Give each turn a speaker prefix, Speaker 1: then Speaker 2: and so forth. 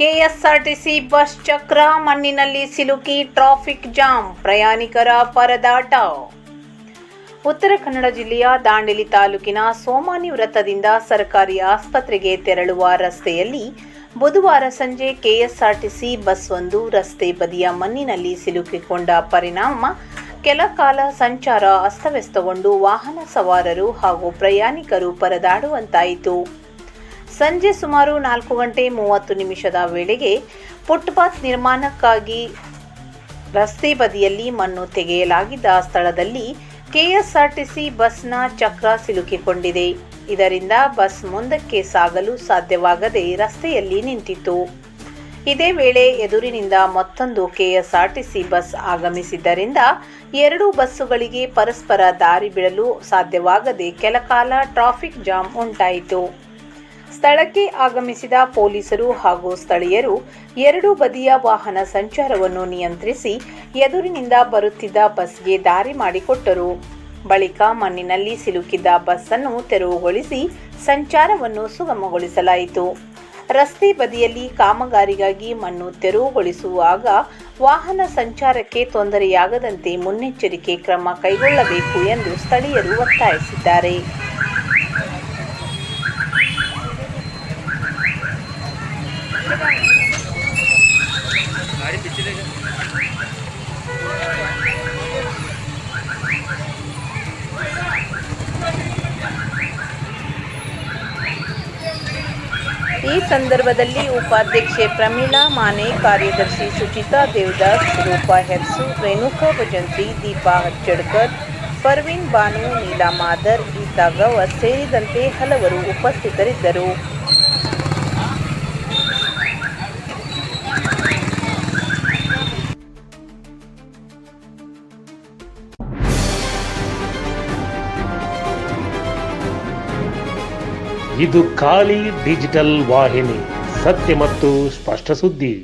Speaker 1: KSRTC bus ಚಕ್ರ ಮಣ್ಣಿನಲ್ಲಿ ಸಿಲುಕಿ ಟ್ರಾಫಿಕ್ ಜಾಮ್, ಪ್ರಯಾಣಿಕರ ಪರದಾಟ. ಉತ್ತರ ಕನ್ನಡ ಜಿಲ್ಲೆಯ ದಾಂಡೇಲಿ ತಾಲೂಕಿನ ಸೋಮಾನಿ ವೃತ್ತದಿಂದ ಸರ್ಕಾರಿ ಆಸ್ಪತ್ರೆಗೆ ತೆರಳುವ ರಸ್ತೆಯಲ್ಲಿ ಬುಧವಾರ ಸಂಜೆ ಕೆಎಸ್ಆರ್ಟಿಸಿ ಬಸ್ ಒಂದು ರಸ್ತೆ ಬದಿಯ ಮಣ್ಣಿನಲ್ಲಿ ಸಿಲುಕಿಕೊಂಡ ಪರಿಣಾಮ ಕೆಲ ಕಾಲ ಸಂಚಾರ ಅಸ್ತವ್ಯಸ್ತಗೊಂಡು ವಾಹನ ಸವಾರರು ಹಾಗೂ ಪ್ರಯಾಣಿಕರು ಪರದಾಡುವಂತಾಯಿತು. ಸಂಜೆ ಸುಮಾರು 4:30 ವೇಳೆಗೆ ಫುಟ್ಪಾತ್ ನಿರ್ಮಾಣಕ್ಕಾಗಿ ರಸ್ತೆ ಬದಿಯಲ್ಲಿ ಮಣ್ಣು ತೆಗೆಯಲಾಗಿದ್ದ ಸ್ಥಳದಲ್ಲಿ ಕೆಎಸ್ಆರ್ಟಿಸಿ ಬಸ್ನ ಚಕ್ರ ಸಿಲುಕಿಕೊಂಡಿದೆ. ಇದರಿಂದ ಬಸ್ ಮುಂದಕ್ಕೆ ಸಾಗಲು ಸಾಧ್ಯವಾಗದೆ ರಸ್ತೆಯಲ್ಲಿ ನಿಂತಿತು. ಇದೇ ವೇಳೆ ಎದುರಿನಿಂದ ಮತ್ತೊಂದು ಕೆಎಸ್ಆರ್ಟಿಸಿ ಬಸ್ ಆಗಮಿಸಿದ್ದರಿಂದ ಎರಡೂ ಬಸ್ಸುಗಳಿಗೆ ಪರಸ್ಪರ ದಾರಿ ಬಿಡಲು ಸಾಧ್ಯವಾಗದೆ ಕೆಲಕಾಲ ಟ್ರಾಫಿಕ್ ಜಾಮ್ ಉಂಟಾಯಿತು. ಸ್ಥಳಕ್ಕೆ ಆಗಮಿಸಿದ ಪೊಲೀಸರು ಹಾಗೂ ಸ್ಥಳೀಯರು ಎರಡೂ ಬದಿಯ ವಾಹನ ಸಂಚಾರವನ್ನು ನಿಯಂತ್ರಿಸಿ ಎದುರಿನಿಂದ ಬರುತ್ತಿದ್ದ ಬಸ್ಗೆ ದಾರಿ ಮಾಡಿಕೊಟ್ಟರು. ಬಳಿಕ ಮಣ್ಣಿನಲ್ಲಿ ಸಿಲುಕಿದ್ದ ಬಸ್ ಅನ್ನು ತೆರವುಗೊಳಿಸಿ ಸಂಚಾರವನ್ನು ಸುಗಮಗೊಳಿಸಲಾಯಿತು. ರಸ್ತೆ ಬದಿಯಲ್ಲಿ ಕಾಮಗಾರಿಗಾಗಿ ಮಣ್ಣು ತೆರವುಗೊಳಿಸುವಾಗ ವಾಹನ ಸಂಚಾರಕ್ಕೆ ತೊಂದರೆಯಾಗದಂತೆ ಮುನ್ನೆಚ್ಚರಿಕೆ ಕ್ರಮ ಕೈಗೊಳ್ಳಬೇಕು ಎಂದು ಸ್ಥಳೀಯರು ಒತ್ತಾಯಿಸಿದ್ದಾರೆ. ಈ ಸಂದರ್ಭದಲ್ಲಿ ಉಪಾಧ್ಯಕ್ಷೆ ಪ್ರಮೀಳಾ ಮಾನೆ, ಕಾರ್ಯದರ್ಶಿ ಸುಚಿತಾ ದೇವದಾಸ್, ರೂಪಾ ಹೆರ್ಸು, ರೇಣುಕಾ ಭಜಂತ್ರಿ, ದೀಪಾ ಹಚ್ಚಡ್ಕರ್, ಪರ್ವೀನ್ ಬಾನು, ನೀಲಾ ಮಾದರ್, ಗೀತಾ ಗೌರ್ ಸೇರಿದಂತೆ ಹಲವರು ಉಪಸ್ಥಿತರಿದ್ದರು.
Speaker 2: ಇದು ಖಾಲಿ ಡಿಜಿಟಲ್ ವಾಹಿನಿ, ಸತ್ಯ ಮತ್ತು ಸ್ಪಷ್ಟ ಸುದ್ದಿ.